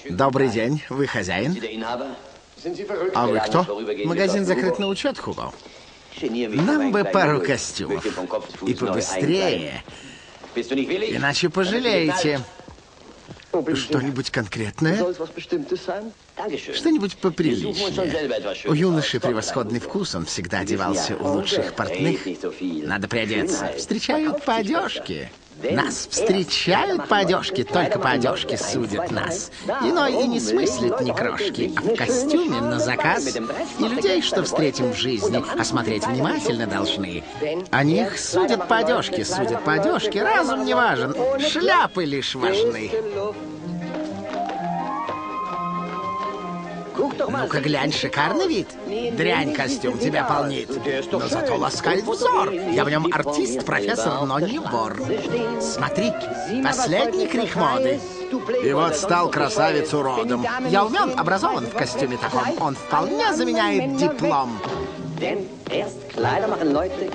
Добрый день, вы хозяин? А вы кто? Магазин закрыт на учет, Хуго. Нам бы пару костюмов. И побыстрее. Иначе пожалеете. Что-нибудь конкретное? Что-нибудь поприличнее. У юноши превосходный вкус, он всегда одевался у лучших портных. Надо приодеться. Встречают по одежке. Нас встречают по одежке, только по одежке судят нас. Иной и не смыслит ни крошки, а в костюме на заказ. И людей, что встретим в жизни, осмотреть внимательно должны. О них судят по одежке, разум не важен, шляпы лишь важны. Ну-ка глянь, шикарный вид. Дрянь, костюм тебя полнит. Но зато ласкает взор. Я в нем артист, профессор, но не вор. Смотри, последний крик моды. И вот стал красавец уродом. Я умен, образован в костюме таком. Он вполне заменяет диплом. Denn erst Kleider machen Leute,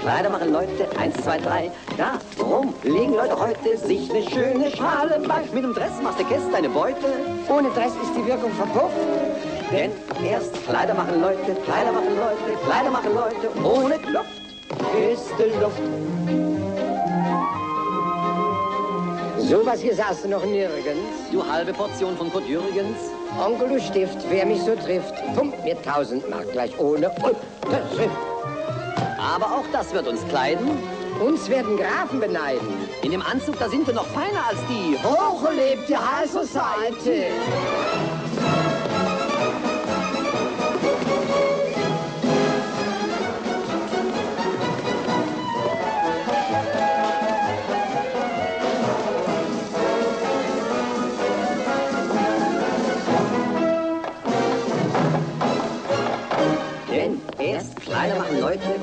1, 2, 3. Darum legen Leute heute sich eine schöne Schale bei. Mit dem Dress machst du Käst eine Beute. Ohne Dress ist die Wirkung verpufft. Denn erst Kleider machen Leute, Kleider machen Leute. Ohne Luft ist die Luft. So was hier sahst du noch nirgends. Du halbe Portion von Kurt Jürgens. Onkel, du Stift, wer mich so trifft, pumpt mir 1000 Mark gleich ohne Unterschrift. Aber auch das wird uns kleiden. Uns werden Grafen beneiden. In dem Anzug, da sind wir noch feiner als die. Hoch lebt die High Society.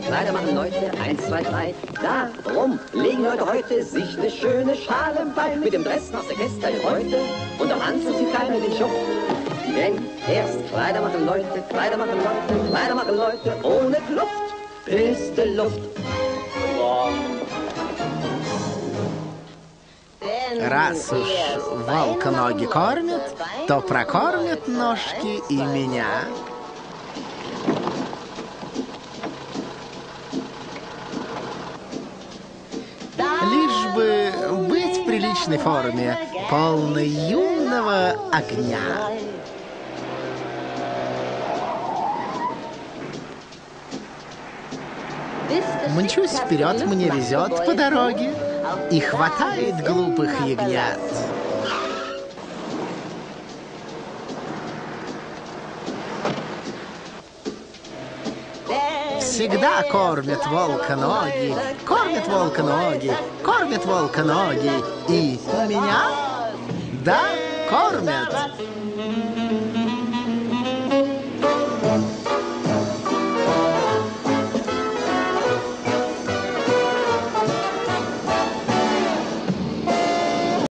Kleider machen Leute, 1, 2, 3. Darum legen Leute heute sich eine schöne Schale bei. Mit dem Dress machst du Käst eine Beute. Und am Anzug sieht keiner den Schuft. Denn erst Kleider machen Leute, Kleider machen Leute. Ohne Kluft ist die Luft. Раз уж волк ноги кормит, то прокормят ножки и меня. Лишь бы быть в приличной форме, полной юного огня. Мчусь вперед, мне везет по дороге, и хватает глупых ягнят. Всегда кормят волка ноги, кормят волка ноги, кормят волка ноги. И меня, да, кормят.